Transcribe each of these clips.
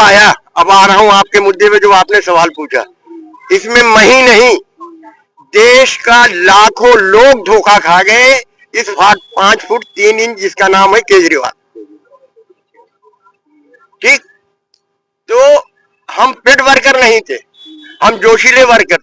आया, अब आ रहा हूं आपके मुद्दे पे जो आपने सवाल पूछा। इसमें मैं ही नहीं, देश का लाखों लोग धोखा खा गए इस 5 फुट 3 इंच जिसका नाम है केजरीवाल। ठीक, तो हम पेड वर्कर नहीं थे, हम जोशीले वर्कर।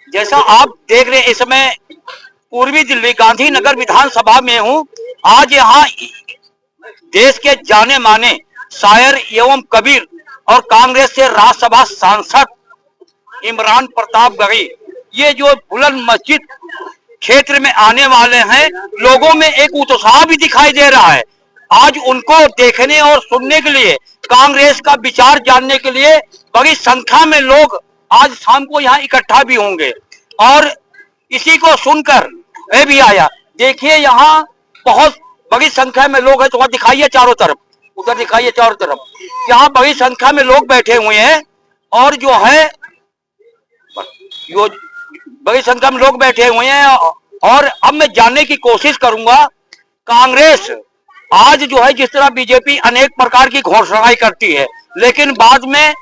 जैसा आप देख रहे हैं, इस समय पूर्वी दिल्ली गांधीनगर विधानसभा में हूं। आज यहाँ देश के जाने माने शायर एवं कबीर और कांग्रेस से राज्यसभा सांसद इमरान प्रताप गगई ये जो बुलंद मस्जिद क्षेत्र में आने वाले हैं, लोगों में एक उत्साह भी दिखाई दे रहा है। आज उनको देखने और सुनने के लिए, कांग्रेस का विचार जानने के लिए बड़ी संख्या में लोग आज शाम को यहाँ इकट्ठा भी होंगे। और इसी को सुनकर मैं भी आया। देखिए यहाँ बहुत बड़ी संख्या में लोग हैं, तो वहां दिखाइए चारों तरफ, उधर दिखाइए चारों तरफ। यहाँ बड़ी संख्या में लोग बैठे हुए हैं और जो है बड़ी संख्या में लोग बैठे हुए हैं। और अब मैं जानने की कोशिश करूंगा, कांग्रेस आज जो है जिस तरह बीजेपी अनेक प्रकार की घोषणाएं करती है, लेकिन बाद में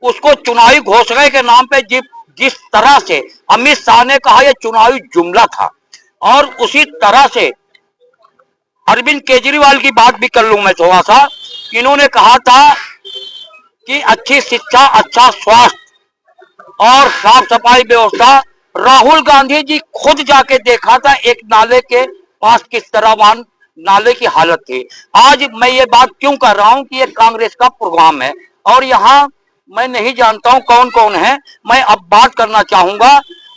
उसको चुनावी घोषणा के नाम पे जिस तरह से अमित शाह ने कहा यह चुनावी जुमला था, और उसी तरह से अरविंद केजरीवाल की बात भी कर लूं मैं थोड़ा सा। इन्होंने कहा था कि अच्छी शिक्षा, अच्छा स्वास्थ्य और साफ सफाई व्यवस्था। राहुल गांधी जी खुद जाके देखा था एक नाले के पास किस तरह वहां नाले की हालत थी। आज मैं ये बात क्यों कर रहा हूं कि ये कांग्रेस का प्रोग्राम है और यहाँ मैं नहीं जानता हूं कौन कौन है। मैं अब बात करना चाहूंगा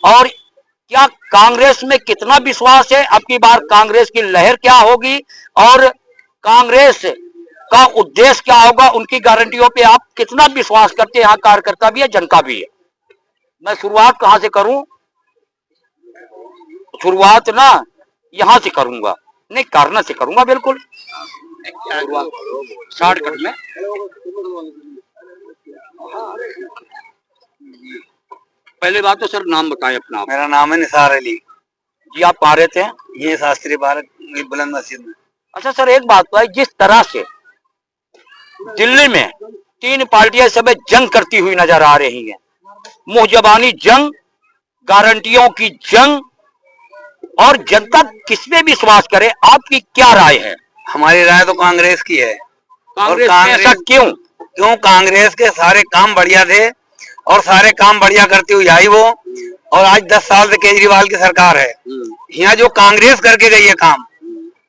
और क्या कांग्रेस में कितना विश्वास है, अब की बार कांग्रेस की लहर क्या होगी और कांग्रेस का उद्देश्य क्या होगा, उनकी गारंटियों पे आप कितना विश्वास करते हैं। यहाँ कार्यकर्ता भी है, जनता भी है। मैं शुरुआत कहां से करूं? शुरुआत ना यहां से करूंगा, नहीं कारणा से करूंगा, बिल्कुल शॉर्टकट में। पहले बात तो सर नाम बताएं अपना। मेरा नाम है निसार अली जी। आप कहाँ रहते हैं? ये शास्त्री पार्क बुलंद मस्जिद में। अच्छा सर, एक बात तो है, जिस तरह से दिल्ली में 3 पार्टियां सब जंग करती हुई नजर आ रही हैं, मुहजबानी जंग, गारंटियों की जंग, और जनता किसमें विश्वास करे, आपकी क्या राय है? हमारी राय तो कांग्रेस की है। कांग्रेस में ऐसा क्यों? कांग्रेस के सारे काम बढ़िया थे और सारे काम बढ़िया करती हुई आई वो, और आज 10 साल से केजरीवाल की सरकार है। यहाँ जो कांग्रेस करके गई है काम,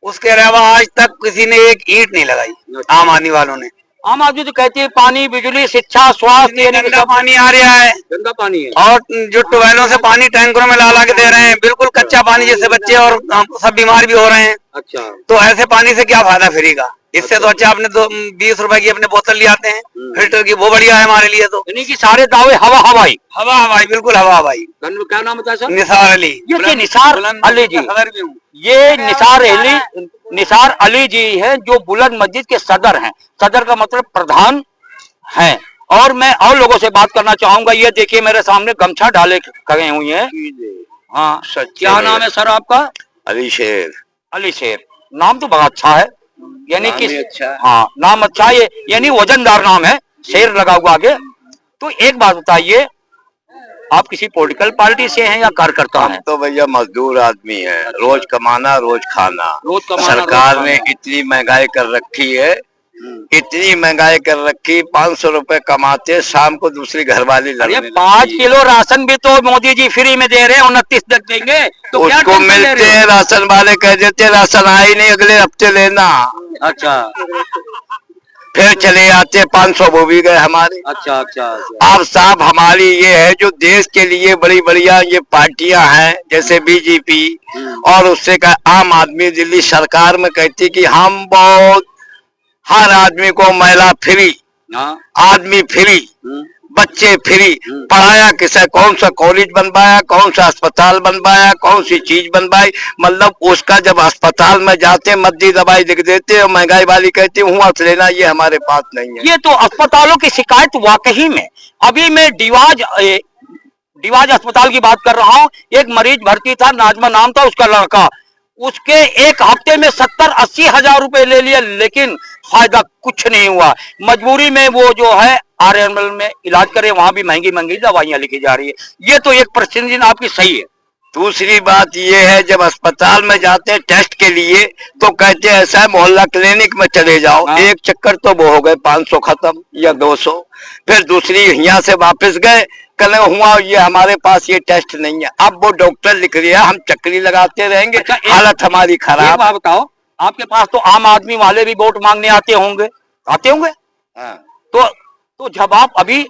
उसके अलावा आज तक किसी ने एक ईंट नहीं लगाई आम आदमी वालों ने। आम आदमी तो कहती है पानी, बिजली, शिक्षा, स्वास्थ्य, गंदा पानी आ रहा है, गंदा पानी है, और जो ट्यूबवेलों से पानी टैंकरों में ला के दे रहे हैं, बिल्कुल कच्चा पानी, जिससे बच्चे और सब बीमार भी हो रहे हैं। अच्छा, तो ऐसे पानी से क्या फायदा फ्री का? इससे तो अच्छा अपने 20 रुपए की अपने बोतल ले आते हैं फिल्टर की, वो बढ़िया है हमारे लिए। तो यानी कि सारे दावे हवा हवाई, बिल्कुल हवा हवाई। क्या नाम बताया सर? निसार अली। ये निसार अली जी, ये निसार अली जी हैं जो बुलंद मस्जिद के सदर हैं। सदर का मतलब प्रधान हैं। और मैं और लोगों से बात करना चाहूंगा। ये देखिए मेरे सामने गमछा डाले खड़े हुए हैं। हाँ, क्या नाम है सर आपका? अली शेर। अली शेर, नाम तो बड़ा अच्छा है, यानी कि अच्छा है। हाँ, नाम अच्छा है, यानी वजनदार नाम है, शेर लगा हुआ आगे। तो एक बात बताइए, आप किसी पॉलिटिकल पार्टी से हैं या कार्यकर्ता हैं? तो भैया मजदूर आदमी है, रोज कमाना रोज खाना। सरकार ने इतनी महंगाई कर रखी है, इतनी महंगाई कर रखी, 500 रुपए कमाते शाम को दूसरी घरवाली लड़ने लगती है। 5 किलो राशन भी तो मोदी जी फ्री में दे रहे हैं, 29 तक देंगे तो उसको मिलते हैं, राशन वाले कह देते राशन आई नहीं, अगले हफ्ते लेना। अच्छा, फिर चले आते, 500 वो भी गए हमारे। अच्छा अच्छा। अब साहब हमारी ये है, जो देश के लिए बड़ी बढ़िया ये पार्टियां हैं जैसे बीजेपी और उससे का आम आदमी, दिल्ली सरकार में कहती कि हम बहुत हर आदमी को महिला फ्री, आदमी फ्री, बच्चे फ्री। पढ़ाया किसे, कौन सा कॉलेज बनवाया, कौन सा अस्पताल बनवाया, कौन सी चीज बनवाई। मतलब उसका जब अस्पताल में जाते मद्दी दवाई लिख देते और महंगाई वाली कहती हूँ लेना, ये हमारे पास नहीं है। ये तो अस्पतालों की शिकायत वाकई में, अभी मैं डिवाज अस्पताल की बात कर रहा हूं, एक मरीज भर्ती था, नाजमा नाम था उसका लड़का, उसके एक हफ्ते में 70-80 हजार रुपए ले लिया, लेकिन फायदा कुछ नहीं हुआ। मजबूरी में वो जो है आरएमएल में इलाज करे, वहां भी महंगी महंगी दवाइयां लिखी जा रही है। ये तो एक प्रतिदिन आपकी सही है। दूसरी बात ये है, जब अस्पताल में जाते हैं टेस्ट के लिए तो कहते हैं ऐसा है मोहल्ला क्लिनिक में चले जाओ। हाँ। एक चक्कर तो वो हो गए 500 खत्म या 200, फिर दूसरी यहाँ से वापस गए, कल हुआ ये हमारे पास ये टेस्ट नहीं है। अब वो डॉक्टर लिख रहा है, हम चक्री लगाते रहेंगे। अच्छा, हालत हमारी एक खराब। बात बताओ, आपके पास तो आम आदमी वाले भी वोट मांगने आते होंगे? हाँ। तो जब आप अभी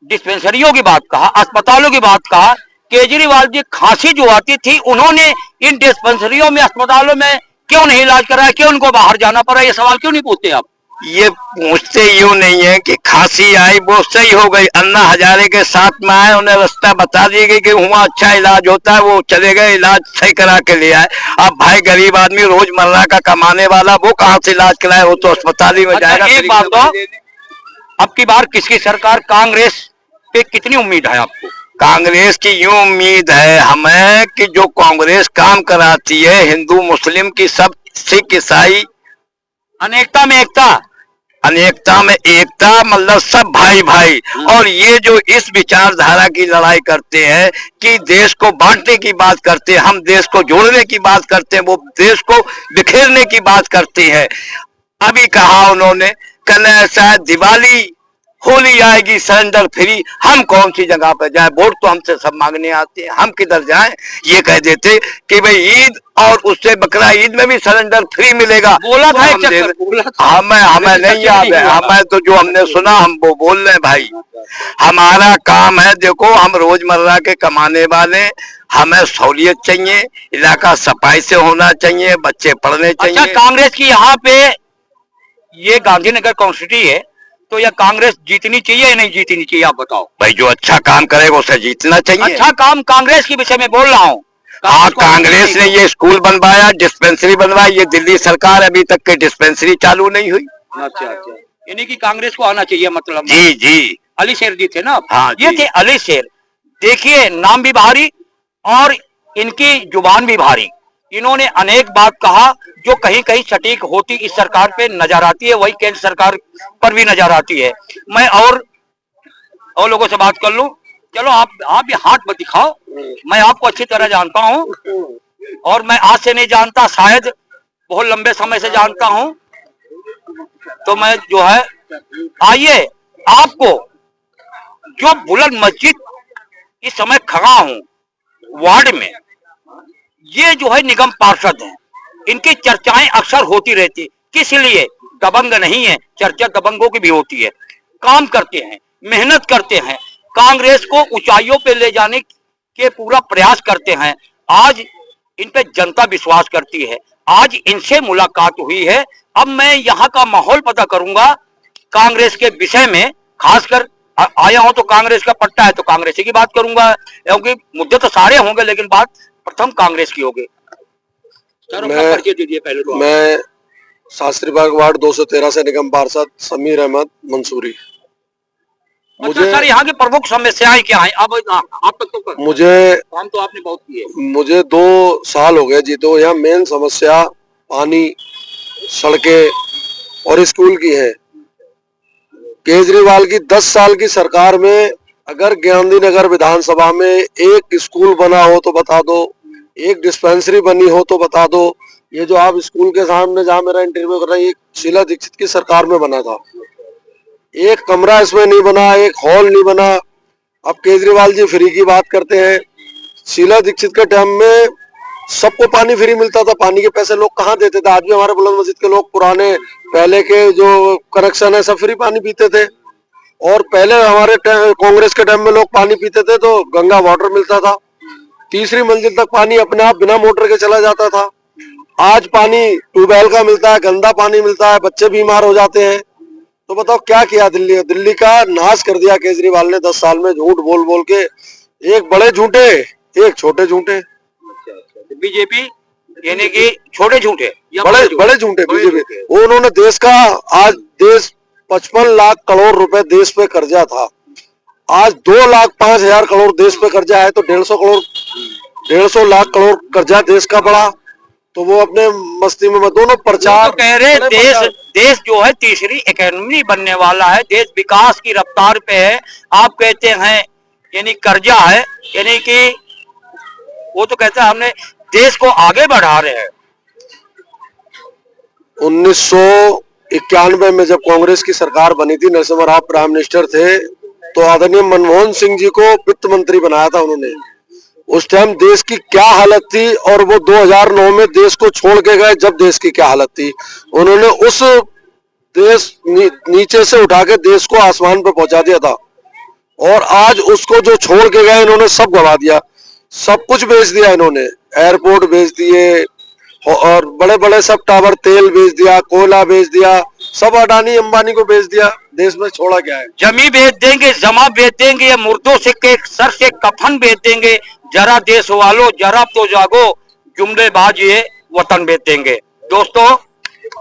डिस्पेंसरियों की बात कहा, अस्पतालों की बात कहा, केजरीवाल जी खांसी जो आती थी उन्होंने इन डिस्पेंसरियों में, अस्पतालों में क्यों नहीं इलाज कराया? क्यों उनको बाहर जाना पड़ा? ये सवाल क्यों नहीं पूछते आप? ये पूछते यूं नहीं है कि खांसी आई वो सही हो गई, अन्ना हजारे के साथ में आए, उन्हें रास्ता बता दी गई कि वहाँ अच्छा इलाज होता है, वो चले गए, इलाज सही करा के ले आए। अब भाई गरीब आदमी रोजमर्रा का कमाने वाला वो कहाँ से इलाज कराए? वो तो अस्पताल ही में अच्छा, जाएगा। एक बात तो, अब की बार किसकी सरकार, कांग्रेस पे कितनी उम्मीद है आपको? कांग्रेस की यूं उम्मीद है हमें कि जो कांग्रेस काम कराती है, हिंदू मुस्लिम की, सब सिख ईसाई, अनेकता में एकता, अनेकता में एकता, मतलब सब भाई भाई। और ये जो इस विचारधारा की लड़ाई करते हैं कि देश को बांटने की बात करते हैं, हम देश को जोड़ने की बात करते हैं, वो देश को बिखेरने की बात करते हैं। अभी कहा उन्होंने कल शायद दिवाली होली आएगी सरेंडर फ्री, हम कौन सी जगह पर जाए? वोट तो हमसे सब मांगने आते हैं, हम किधर जाएं? ये कह देते कि भाई ईद और उससे बकरा ईद में भी सरेंडर फ्री मिलेगा। बोला तो था हम एक चक्कर, बोला था। हमें नहीं याद है, हमें तो जो हमने सुना हम वो बोल रहे हैं भाई। हमारा काम है, देखो हम रोजमर्रा के कमाने वाले, हमें सहूलियत चाहिए, इलाका सफाई से होना चाहिए, बच्चे पढ़ने चाहिए। अच्छा, कांग्रेस की यहाँ पे ये गांधीनगर कॉन्स्टिट्यूंसी है, तो यह कांग्रेस जीतनी चाहिए या नहीं जीतनी चाहिए, आप बताओ। भाई जो अच्छा काम करेगा उसे जीतना चाहिए। अच्छा काम कांग्रेस के विषय में बोल रहा हूँ। हाँ, कांग्रेस ने ये स्कूल बनवाया, डिस्पेंसरी बनवाई, ये दिल्ली सरकार अभी तक के डिस्पेंसरी चालू नहीं हुई। अच्छा, यानी कि कांग्रेस को आना चाहिए, मतलब। जी जी। अली शेर जी थे ना? हाँ, ये थे अली शेर। देखिए, नाम भी भारी और इनकी जुबान भी भारी। इन्होंने अनेक बात कहा जो कहीं कहीं सटीक होती इस सरकार पे नजर आती है, वही केंद्र सरकार पर भी नजर आती है। मैं और लोगों से बात कर लूं। चलो, आप ये हाथ मत दिखाओ, मैं आपको अच्छी तरह जानता हूं, और मैं आज से नहीं जानता, शायद बहुत लंबे समय से जानता हूं। तो मैं जो है, आइए आपको जो बुलंद मस्जिद इस समय खड़ा हूं वार्ड में, ये जो है निगम पार्षद हैं, इनकी चर्चाएं अक्सर होती रहती। किस लिए? दबंग नहीं है, चर्चा दबंगों की भी होती है। काम करते हैं, मेहनत करते हैं, कांग्रेस को ऊंचाइयों पे ले जाने के पूरा प्रयास करते हैं। आज इन पे जनता विश्वास करती है। आज इनसे मुलाकात हुई है। अब मैं यहाँ का माहौल पता करूंगा कांग्रेस के विषय में, खासकर आया हूं तो कांग्रेस का पट्टा है तो कांग्रेस की बात करूंगा, क्योंकि मुद्दे तो सारे होंगे लेकिन बात प्रथम कांग्रेस की होगी। मैं शास्त्री बाग वार्ड 213 से निगम पार्षद समीर अहमद मंसूरी। मुझे सर यहाँ की प्रमुख समस्याएं क्या हैं? अब आप तक तो मुझे काम तो आपने बहुत किए। मुझे 2 साल हो गए जीते हुए। यहाँ मेन समस्या पानी, सड़कें और स्कूल की है। केजरीवाल की 10 साल की सरकार में अगर गांधीनगर विधानसभा में एक स्कूल बना हो तो बता दो, एक डिस्पेंसरी बनी हो तो बता दो। ये जो आप स्कूल के सामने जहाँ मेरा इंटरव्यू कर रहे हैं, ये शीला दीक्षित की सरकार में बना था। एक कमरा इसमें नहीं बना, एक हॉल नहीं बना। अब केजरीवाल जी फ्री की बात करते हैं। शीला दीक्षित के टाइम में सबको पानी फ्री मिलता था। पानी के पैसे लोग कहाँ देते थे? आज भी हमारे बुलंद मस्जिद के लोग पुराने पहले के जो कनेक्शन है सब फ्री पानी पीते थे। और पहले हमारे कांग्रेस के टाइम में लोग पानी पीते थे तो गंगा वाटर मिलता था, 3री मंजिल तक पानी अपने आप बिना मोटर के चला जाता था। आज पानी ट्यूबवेल का मिलता है, गंदा पानी मिलता है, बच्चे बीमार हो जाते हैं। तो बताओ क्या किया दिल्ली का नाश कर दिया केजरीवाल ने 10 साल में। झूठ बोल बोल के, एक बड़े झूठे एक छोटे झूठे। बीजेपी यानी कि छोटे झूठे, बड़े झूठे बीजेपी। उन्होंने देश का, आज देश 55 लाख करोड़ रुपए देश पे कर्जा था। आज 2,05,000 करोड़ देश पे कर्जा है, तो 150 लाख करोड़ कर्जा देश का बढ़ा, तो वो अपने मस्ती में दोनों प्रचार तो कह रहे देश जो है तीसरी इकोनॉमी बनने वाला है, देश विकास की रफ्तार पे है। आप कहते हैं यानी कर्जा है, यानी कि वो तो कहते हैं हमने देश को आगे बढ़ा रहे हैं। 1991 में जब कांग्रेस की सरकार बनी थी, नरसिम्हा राव प्राइम मिनिस्टर थे, तो आदरणीय मनमोहन सिंह जी को वित्त मंत्री बनाया था उन्होंने। उस टाइम देश की क्या हालत थी, और वो 2009 में देश को छोड़ के गए, जब देश की क्या हालत थी। उन्होंने उस देश नीचे से उठा के देश को आसमान पे पहुंचा दिया था, और आज उसको जो छोड़ के गए इन्होंने सब गवा दिया, सब कुछ बेच दिया इन्होंने। एयरपोर्ट बेच दिए, और बड़े बड़े सब टावर, तेल बेच दिया, कोयला बेच दिया, सब अडानी अंबानी को बेच दिया। देश में छोड़ा क्या है? जमी बेच देंगे, जमा बेच देंगे, या मुर्दों से के सर से कफन बेच देंगे। जरा देश वालों जरा तो जागो, जुमलेबाज ये वतन बेच देंगे। दोस्तों,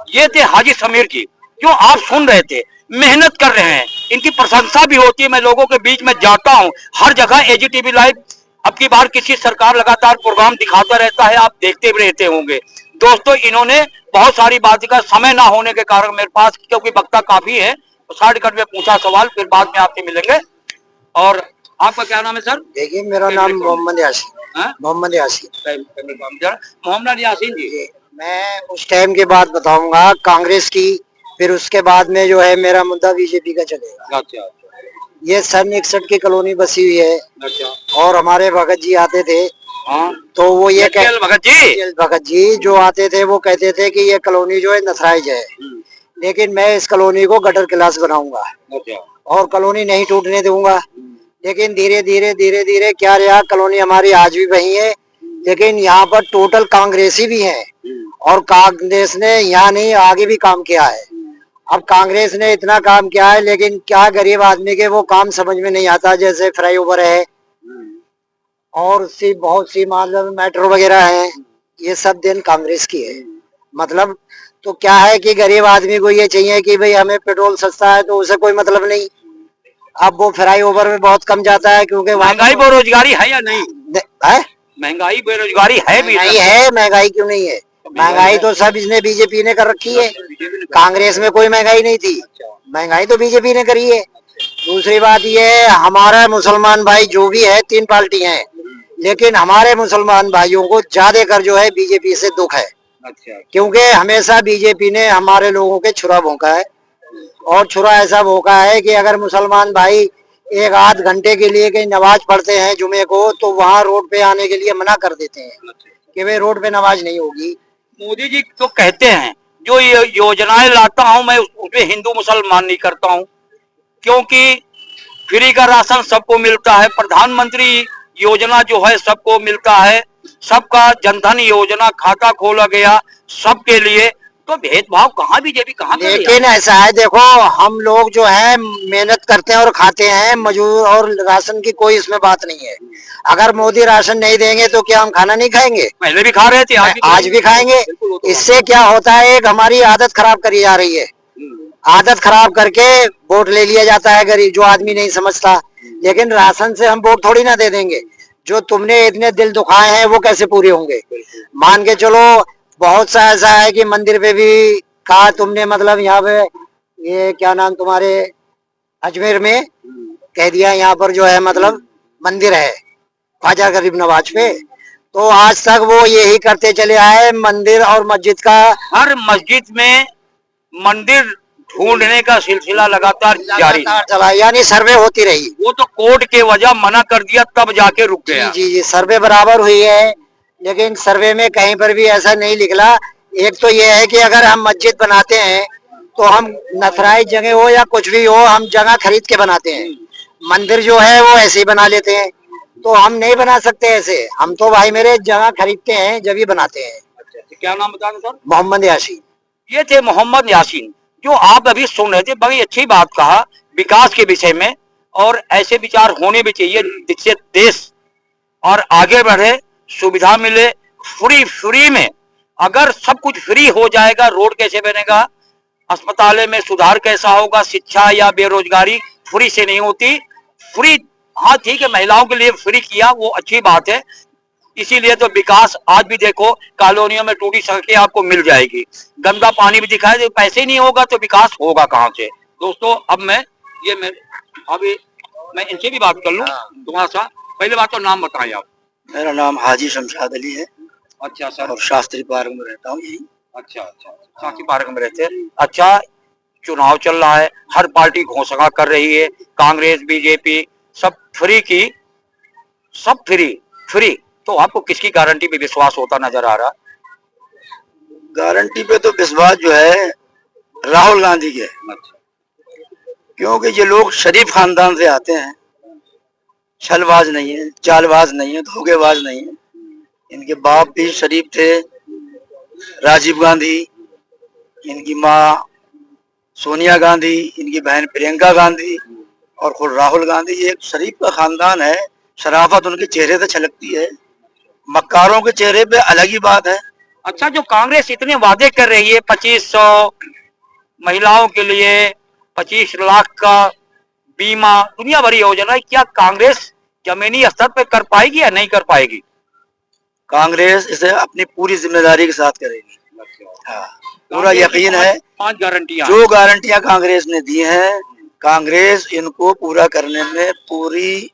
ये थे हाजी समीर जी, जो आप सुन रहे थे, मेहनत कर रहे हैं, इनकी प्रशंसा भी होती है। मैं लोगों के बीच में जाता हूं, हर जगह एजीटीवी लाइव अब की बार किसी सरकार लगातार प्रोग्राम दिखाता रहता है, आप देखते भी रहते होंगे। दोस्तों, इन्होंने बहुत सारी बातें का समय ना होने के कारण मेरे पास, क्योंकि वक्ता काफी है, तो 60 में पूछा सवाल, फिर बाद में आपसे मिलेंगे। और आपका क्या नाम है सर? देखिए, मेरा नाम मोहम्मद यासीन। मोहम्मद यासीन। मोहम्मद यासीन जी, मैं उस टाइम की बात बताऊंगा कांग्रेस की, फिर उसके बाद में जो है मेरा मुद्दा बीजेपी का चलेगा। अच्छा, ये सन 61 की कॉलोनी बसी हुई है। अच्छा, और हमारे भगत जी आते थे, हाँ, तो वो ये भगत जी जो आते थे वो कहते थे कि ये कॉलोनी जो है नथराइज है, लेकिन मैं इस कॉलोनी को गटर क्लास बनाऊंगा और कॉलोनी नहीं टूटने दूंगा। लेकिन धीरे धीरे क्या रहा, कॉलोनी हमारी आज भी वही है, लेकिन यहाँ पर टोटल कांग्रेसी भी है, और कांग्रेस ने यहाँ नहीं आगे भी काम किया है। अब कांग्रेस ने इतना काम किया है, लेकिन क्या गरीब आदमी के वो काम समझ में नहीं आता। जैसे फ्लाईओवर है, और सी बहुत सी मतलब मेट्रो वगैरह है, ये सब दिन कांग्रेस की है। मतलब तो क्या है कि गरीब आदमी को ये चाहिए कि भाई हमें पेट्रोल सस्ता है, तो उसे कोई मतलब नहीं। अब वो फ्लाईओवर में बहुत कम जाता है, क्योंकि महंगाई बेरोजगारी है या नहीं है? महंगाई बेरोजगारी है भी नहीं है, महंगाई क्यों नहीं है? महंगाई तो सब इसने बीजेपी ने कर रखी है। कांग्रेस में कोई महंगाई नहीं थी, महंगाई तो बीजेपी ने करी है। दूसरी बात ये है, हमारा मुसलमान भाई जो भी है, 3 पार्टी हैं, लेकिन हमारे मुसलमान भाइयों को ज्यादा कर जो है बीजेपी से दुख है। क्योंकि हमेशा बीजेपी ने हमारे लोगों के छुरा भोंका है, और छुरा ऐसा भोंका है कि अगर मुसलमान भाई 1 आध घंटे के लिए कहीं नमाज पढ़ते हैं जुमे को, तो वहाँ रोड पे आने के लिए मना कर देते हैं कि भाई रोड पे नमाज नहीं होगी। मोदी जी तो कहते हैं जो ये योजनाएं लाता हूं मैं, उसमें हिंदू मुसलमान नहीं करता हूं, क्योंकि फ्री का राशन सबको मिलता है, प्रधानमंत्री योजना जो है सबको मिलता है, सबका जनधन योजना खाता खोला गया सबके लिए, तो भेदभाव कहाँ बीजेपी कहाँ? लेकिन ऐसा है, देखो हम लोग जो है मेहनत करते हैं और खाते हैं, मजदूर और राशन की कोई इसमें बात नहीं है। अगर मोदी राशन नहीं देंगे तो क्या हम खाना नहीं खाएंगे? पहले भी खा रहे थे, आज भी खाएंगे। इससे क्या होता है, एक हमारी आदत खराब करी जा रही है। आदत खराब करके वोट ले लिया जाता है गरीब जो आदमी नहीं समझता। लेकिन राशन से हम वोट थोड़ी ना दे देंगे। जो तुमने इतने दिल दुखाए हैं वो कैसे पूरे होंगे? मान के चलो, बहुत सा ऐसा है कि मंदिर पे भी कहा तुमने, मतलब यहाँ पे ये क्या नाम तुम्हारे अजमेर में कह दिया, यहाँ पर जो है मतलब मंदिर है ख्वाजा गरीब नवाज पे, तो आज तक वो यही करते चले आए। मंदिर और मस्जिद का, हर मस्जिद में मंदिर ढूंढने का सिलसिला लगातार जारी चला, यानी सर्वे होती रही। वो तो कोर्ट के वजह मना कर दिया, तब जाके रुक गया। जी, सर्वे बराबर हुई है, लेकिन सर्वे में कहीं पर भी ऐसा नहीं निकला। एक तो ये है कि अगर हम मस्जिद बनाते हैं तो हम नथराई जगह हो या कुछ भी हो, हम जगह खरीद के बनाते हैं। मंदिर जो है वो ऐसे ही बना लेते हैं, तो हम नहीं बना सकते ऐसे। हम तो भाई मेरे जगह खरीदते हैं जब ही बनाते हैं। क्या नाम बता दें सर? मोहम्मद यासीन। ये थे मोहम्मद यासीन, जो आप अभी सुन रहे थे। बड़ी अच्छी बात कहा विकास के विषय में, और ऐसे विचार होने भी चाहिए जिससे देश और आगे बढ़े, सुविधा मिले। फ्री में अगर सब कुछ फ्री हो जाएगा, रोड कैसे बनेगा, अस्पताल में सुधार कैसा होगा, शिक्षा या बेरोजगारी फ्री से नहीं होती। फ्री, हाँ ठीक है, महिलाओं के लिए फ्री किया, वो अच्छी बात है। इसीलिए तो विकास आज भी देखो, कॉलोनियों में टूटी सड़कें आपको मिल जाएगी, गंदा पानी भी दिखाई दे, पैसे ही नहीं होगा तो विकास होगा कहाँ से। दोस्तों अब मैं अभी मैं इनसे भी बात कर लूं थोड़ा सा। पहले बात तो नाम बताएं आप। मेरा नाम हाजी शमशाद अली है अच्छा सर। और शास्त्री पार्क में रहता हूँ यही। अच्छा, शास्त्री पार्क में रहते हैं। अच्छा, चुनाव चल रहा है, हर पार्टी घोषणा कर रही है, कांग्रेस बीजेपी सब फ्री की, सब फ्री। तो आपको किसकी गारंटी पे विश्वास होता नजर आ रहा? गारंटी पे तो विश्वास जो है राहुल गांधी के, क्योंकि ये लोग शरीफ खानदान से आते हैं, छलबाज नहीं है, चालबाज नहीं है, धोखेबाज नहीं है। इनके बाप भी शरीफ थे, राजीव गांधी, इनकी माँ सोनिया गांधी, इनकी बहन प्रियंका गांधी और खुद राहुल गांधी। ये एक शरीफ का खानदान है, शराफत उनके चेहरे से छलकती है, मक्कारों के चेहरे पे अलग ही बात है। अच्छा, जो कांग्रेस इतने वादे कर रही है, 2500 महिलाओं के लिए 25 लाख का बीमा, दुनिया भरी योजना है, क्या कांग्रेस जमीनी स्तर पे कर पाएगी या नहीं कर पाएगी? कांग्रेस इसे अपनी पूरी जिम्मेदारी के साथ करेगी। हाँ, पूरा यकीन है। 5 गारंटियां, जो गारंटियां कांग्रेस ने दी हैं, कांग्रेस इनको पूरा करने में पूरी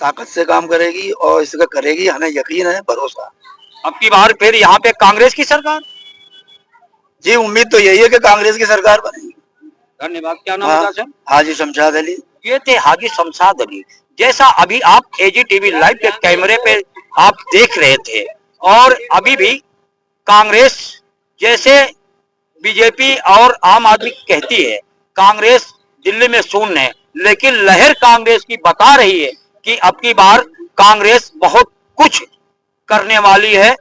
ताकत से काम करेगी और इसका करेगी, हमें यकीन है, भरोसा। अब की बार फिर यहाँ पे कांग्रेस की सरकार? जी, उम्मीद तो यही है कि कांग्रेस की सरकार बनेगी। धन्यवाद। क्या नाम था सर? हाजी शमशाद अली। ये थे हाजी शमशाद अली। जैसा अभी आप एजीटीवी लाइव के कैमरे पे आप देख रहे थे, और अभी भी कांग्रेस, जैसे बीजेपी और आम आदमी कहती है कांग्रेस दिल्ली में शून्य है, लेकिन लहर कांग्रेस की बता रही है कि अब की बार कांग्रेस बहुत कुछ करने वाली है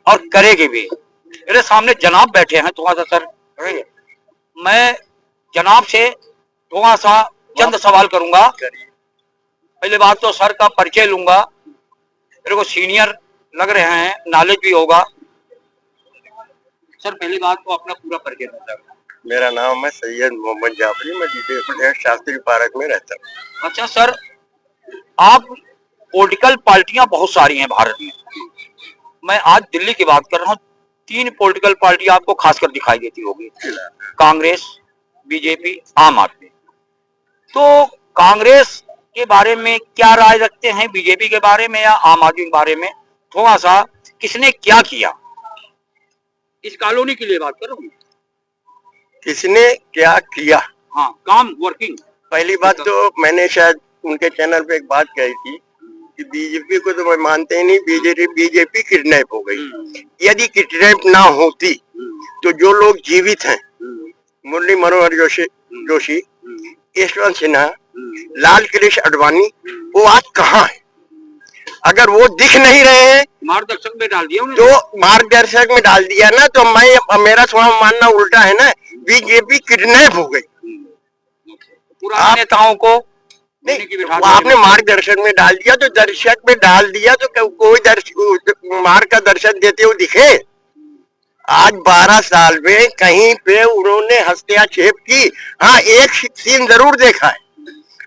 और करेगी भी। मेरे सामने जनाब बैठे हैं, थोड़ा सा सर मैं जनाब से थोड़ा सा चंद सवाल करूंगा। पहले बात तो सर का परिचय लूंगा, मेरे को सीनियर लग रहे हैं, नॉलेज भी होगा। सर पहली बात तो अपना पूरा परिचय बताओ। मेरा नाम है सैयद मोहम्मद जाफरी, मैं डीडी प्रदेश शास्त्री पार्क में रहता हूँ। अच्छा सर, आप पॉलिटिकल पार्टियां बहुत सारी हैं भारत में, मैं आज दिल्ली की बात कर रहा हूँ। 3 पॉलिटिकल पार्टी आपको खासकर दिखाई देती होगी, कांग्रेस, बीजेपी, आम आदमी। तो कांग्रेस के बारे में क्या राय रखते हैं, बीजेपी के बारे में या आम आदमी के बारे में? थोड़ा सा किसने क्या किया इस कॉलोनी के लिए बात करो। किसने क्या किया? हाँ, काम, वर्किंग। पहली बात तो मैंने शायद उनके चैनल पे एक बात कही थी कि बीजेपी को तो मैं मानते ही नहीं, बीजेपी किडनैप हो गई। यदि किडनैप ना होती तो जो लोग जीवित हैं, मुरली मनोहर जोशी, यशवंत सिन्हा, लाल कृष्ण आडवाणी, वो आज कहाँ है? अगर वो दिख नहीं रहे हैं, मार्गदर्शक में डाल दिया उन्हें। तो मार्गदर्शक में डाल दिया ना, तो मेरा थोड़ा मानना उल्टा है ना, बीजेपी किडनैप हो गई। पुराने नेताओं को नहीं, आपने मार्गदर्शक में डाल दिया, तो दर्शक में डाल दिया तो कोई मार्ग का दर्शन देते हुए दिखे? आज 12 साल में कहीं पे उन्होंने हस्तक्षेप की? हाँ, एक सीन जरूर देखा है,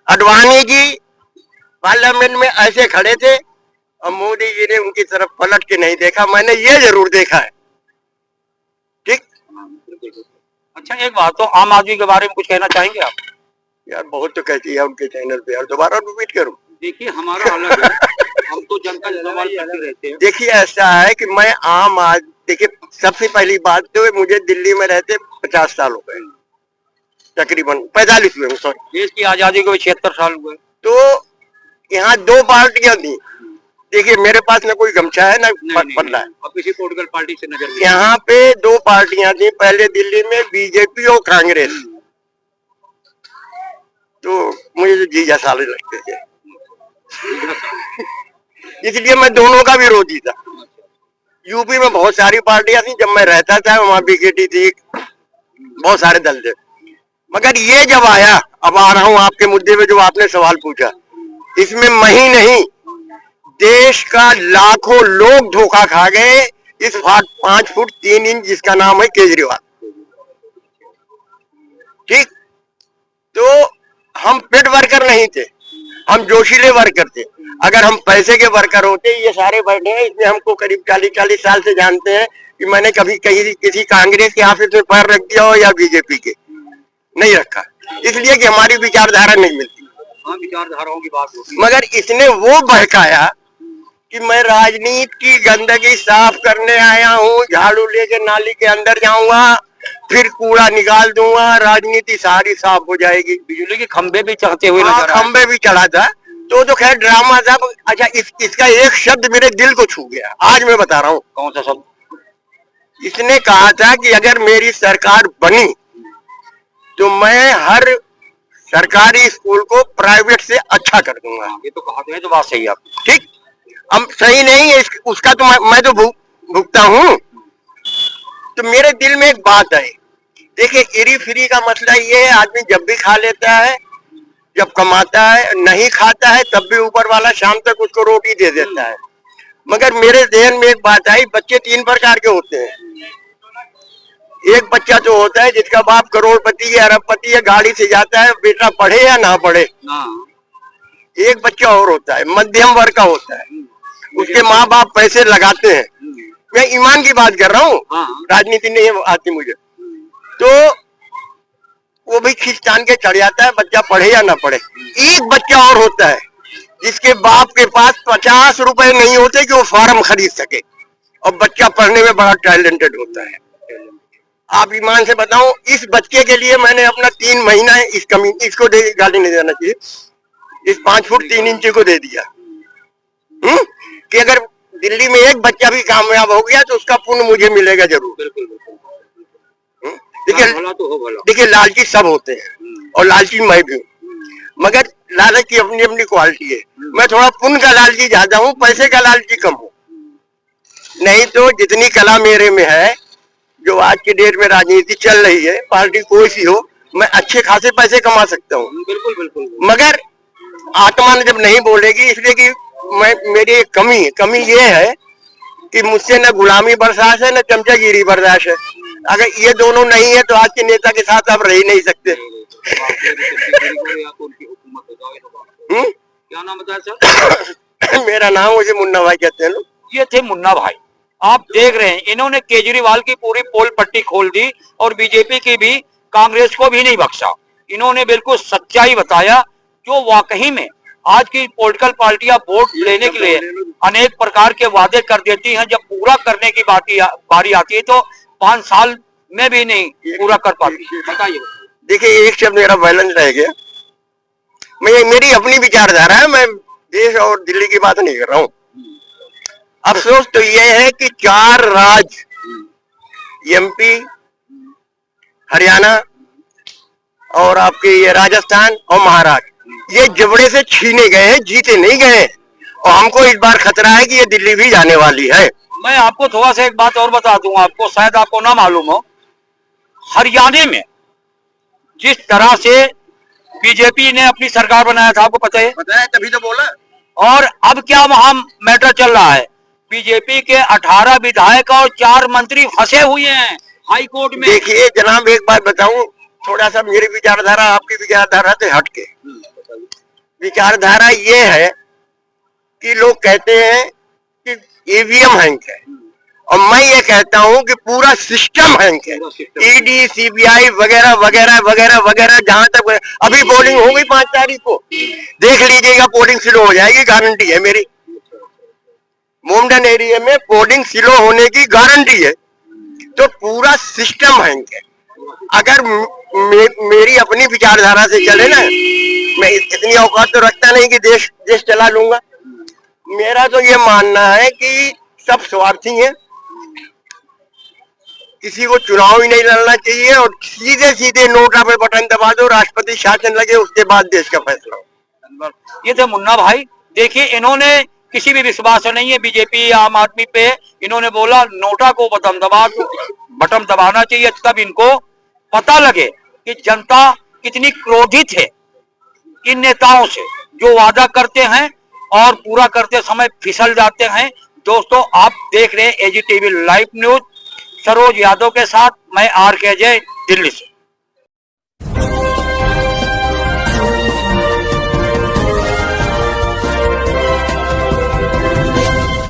आडवाणी जी पार्लियामेंट में ऐसे खड़े थे और मोदी जी ने उनकी तरफ पलट के नहीं देखा, मैंने ये जरूर देखा है। ठीक। अच्छा, एक बात तो आम आदमी के बारे में कुछ कहना चाहेंगे आप? यार बहुत तो कहती है उनके चैनल पे, यार दोबारा रिपीट करूं? देखिए, हमारा अलग है, हम तो जनता से सवाल करते रहते हैं। देखिए, ऐसा है कि मैं आम आदमी, देखिए सबसे पहली बात तो मुझे दिल्ली में रहते 50 साल हो गए, तकरीबन 45 हुए, सॉरी। देश की आजादी को 76 साल हुए। तो यहाँ 2 पार्टियां थी। देखिए, मेरे पास न कोई गमछा है ना पल्ला है। अब किसी पॉलिटिकल पार्टी से नजर यहाँ पे 2 पार्टियां थी पहले दिल्ली में, बीजेपी और कांग्रेस। तो मुझे तो जीजा साले लगते थे, इसलिए मैं दोनों का विरोधी था। यूपी में बहुत सारी पार्टियां थी, जब मैं रहता था वहां बीजेपी थी, बहुत सारे दल थे। मगर ये जब आया, अब आ रहा हूं आपके मुद्दे में जो आपने सवाल पूछा, इसमें मैं ही नहीं, देश का लाखों लोग धोखा खा गए इस 5 फुट 3 इंच जिसका नाम है केजरीवाल। ठीक। तो हम पेड वर्कर नहीं थे, हम जोशीले वर्कर थे। अगर हम पैसे के वर्कर होते, ये सारे बैठे हैं इसमें हमको करीब 40 साल से जानते हैं कि मैंने कभी कहीं किसी कांग्रेस के ऑफिस में पैर रख दिया हो या बीजेपी के, नहीं रखा, इसलिए कि हमारी विचारधारा नहीं मिलती। हाँ, विचारधाराओं की बात होती है। मगर इसने वो बहकाया कि मैं राजनीति की गंदगी साफ करने आया हूँ, झाड़ू लेके नाली के अंदर जाऊंगा, फिर कूड़ा निकाल दूंगा, राजनीति सारी साफ हो जाएगी। बिजली के खंभे भी चढ़ते हुए नजर आए। खंभे भी चढ़ा था, तो खैर ड्रामा था। अच्छा, इसका एक शब्द मेरे दिल को छू गया, आज मैं बता रहा हूँ। कौन सा शब्द? इसने कहा था कि अगर मेरी सरकार बनी तो मैं हर सरकारी स्कूल को प्राइवेट से अच्छा कर दूंगा। ये तो कहा तो बात सही है आपकी। ठीक, अब सही नहीं है उसका तो मैं तो भुगता हूँ। तो मेरे दिल में एक बात आई, देखिए इरी फ्री का मसला ये है, आदमी जब भी खा लेता है, जब कमाता है, नहीं खाता है तब भी ऊपर वाला शाम तक उसको रोटी दे देता है। मगर मेरे ध्यान में एक बात आई, बच्चे 3 प्रकार के होते हैं। एक बच्चा तो होता है जिसका बाप करोड़पति है, अरबपति है, गाड़ी से जाता है, बेटा पढ़े या ना पढ़े। एक बच्चा और होता है मध्यम वर्ग का होता है, उसके माँ बाप पैसे लगाते हैं। मैं ईमान की बात कर रहा हूँ, राजनीति नहीं आती मुझे। तो वो भी खींचतान के चढ़ जाता है, बच्चा पढ़े या ना पढ़े। एक बच्चा और होता है जिसके बाप के पास 50 रुपए नहीं होते कि वो फार्म खरीद सके, और बच्चा पढ़ने में बड़ा टैलेंटेड होता है। आप ईमान से बताओ, इस बच्चे के लिए मैंने अपना 3 महीना इसको गाली नहीं देना चाहिए, इस 5 फुट 3 इंच को दे दिया। कि अगर दिल्ली में एक बच्चा भी कामयाब हो गया तो उसका पुण्य मुझे मिलेगा जरूर। देखिए लालची सब होते हैं और लालची मैं भी हूँ, मगर लालच की अपनी अपनी क्वालिटी है। मैं थोड़ा पुण्य का लालची ज्यादा हूँ, पैसे का लालची कम हूँ। नहीं तो जितनी कला मेरे में है, जो आज की डेट में राजनीति चल रही है, पार्टी कोई सी हो, मैं अच्छे खासे पैसे कमा सकता हूँ। बिल्कुल। मगर आत्मा ने जब नहीं बोलेगी, इसलिए कि मेरी एक कमी ये है कि मुझसे न गुलामी बर्दाश्त है, न चमचागिरी बर्दाश्त है। अगर ये दोनों नहीं है तो आज के नेता के साथ आप रह ही नहीं सकते। क्या नाम बताया सर? मेरा नाम मुझे मुन्ना भाई कहते हैं लोग। ये थे मुन्ना भाई। आप देख रहे हैं, इन्होंने केजरीवाल की पूरी पोल पट्टी खोल दी और बीजेपी की भी, कांग्रेस को भी नहीं बख्शा। इन्होंने बिल्कुल सच्चाई बताया, जो वाकई में आज की पॉलिटिकल पार्टियां वोट लेने के लिए अनेक प्रकार के वादे कर देती हैं, जब पूरा करने की बारी आती है तो 5 साल में भी नहीं पूरा कर पाती। बताइए। देखिए, एक शब्द मेरा बैलेंस रह गया। मेरी अपनी विचारधारा है, मैं देश और दिल्ली की बात नहीं कर रहा हूँ। अफसोस तो यह है कि 4 राज्य एमपी, हरियाणा और आपके ये राजस्थान और महाराष्ट्र, ये जबड़े से छीने गए हैं, जीते नहीं गए। और हमको इस बार खतरा है कि ये दिल्ली भी जाने वाली है। मैं आपको थोड़ा सा एक बात और बता दूं, आपको शायद आपको ना मालूम हो, हरियाणा में जिस तरह से बीजेपी ने अपनी सरकार बनाया था, आपको पता है? तभी तो बोला। और अब क्या वहां मैटर चल रहा है, बीजेपी के 18 विधायक और 4 मंत्री फंसे हुए हैं हाई कोर्ट में। देखिए जनाब, एक बात बताऊं, थोड़ा सा मेरी विचारधारा आपकी विचारधारा से हटके। विचारधारा ये है कि लोग कहते हैं कि ईवीएम हैंग है, और मैं ये कहता हूं कि पूरा सिस्टम हैंग है। ईडी, सीबीआई वगैरह वगैरह वगैरह वगैरह, जहां तक अभी पोलिंग होगी 5 तारीख को, देख लीजिएगा पोलिंग स्लो हो जाएगी, गारंटी है मेरी। मोमडन एरिया में पोलिंग स्लो होने की गारंटी है। तो पूरा सिस्टम हैंग है। अगर मेरी अपनी विचारधारा से चले ना, मैं इतनी औकात तो रखता नहीं कि देश चला लूंगा। मेरा तो ये मानना है कि सब स्वार्थी हैं, किसी को चुनाव ही नहीं लड़ना चाहिए, और सीधे सीधे नोटा पे बटन दबा दो, राष्ट्रपति शासन लगे, उसके बाद देश का फैसला हो। ये थे मुन्ना भाई। देखिए, इन्होंने किसी भी विश्वास नहीं है बीजेपी या आम आदमी पे। इन्होंने बोला नोटा को बटन दबाना चाहिए, तब इनको पता लगे कि जनता कितनी क्रोधित है इन नेताओं से, जो वादा करते हैं और पूरा करते समय फिसल जाते हैं। दोस्तों, आप देख रहे हैं एजीटीवी लाइव न्यूज, सरोज यादव के साथ मैं RK जय, दिल्ली से।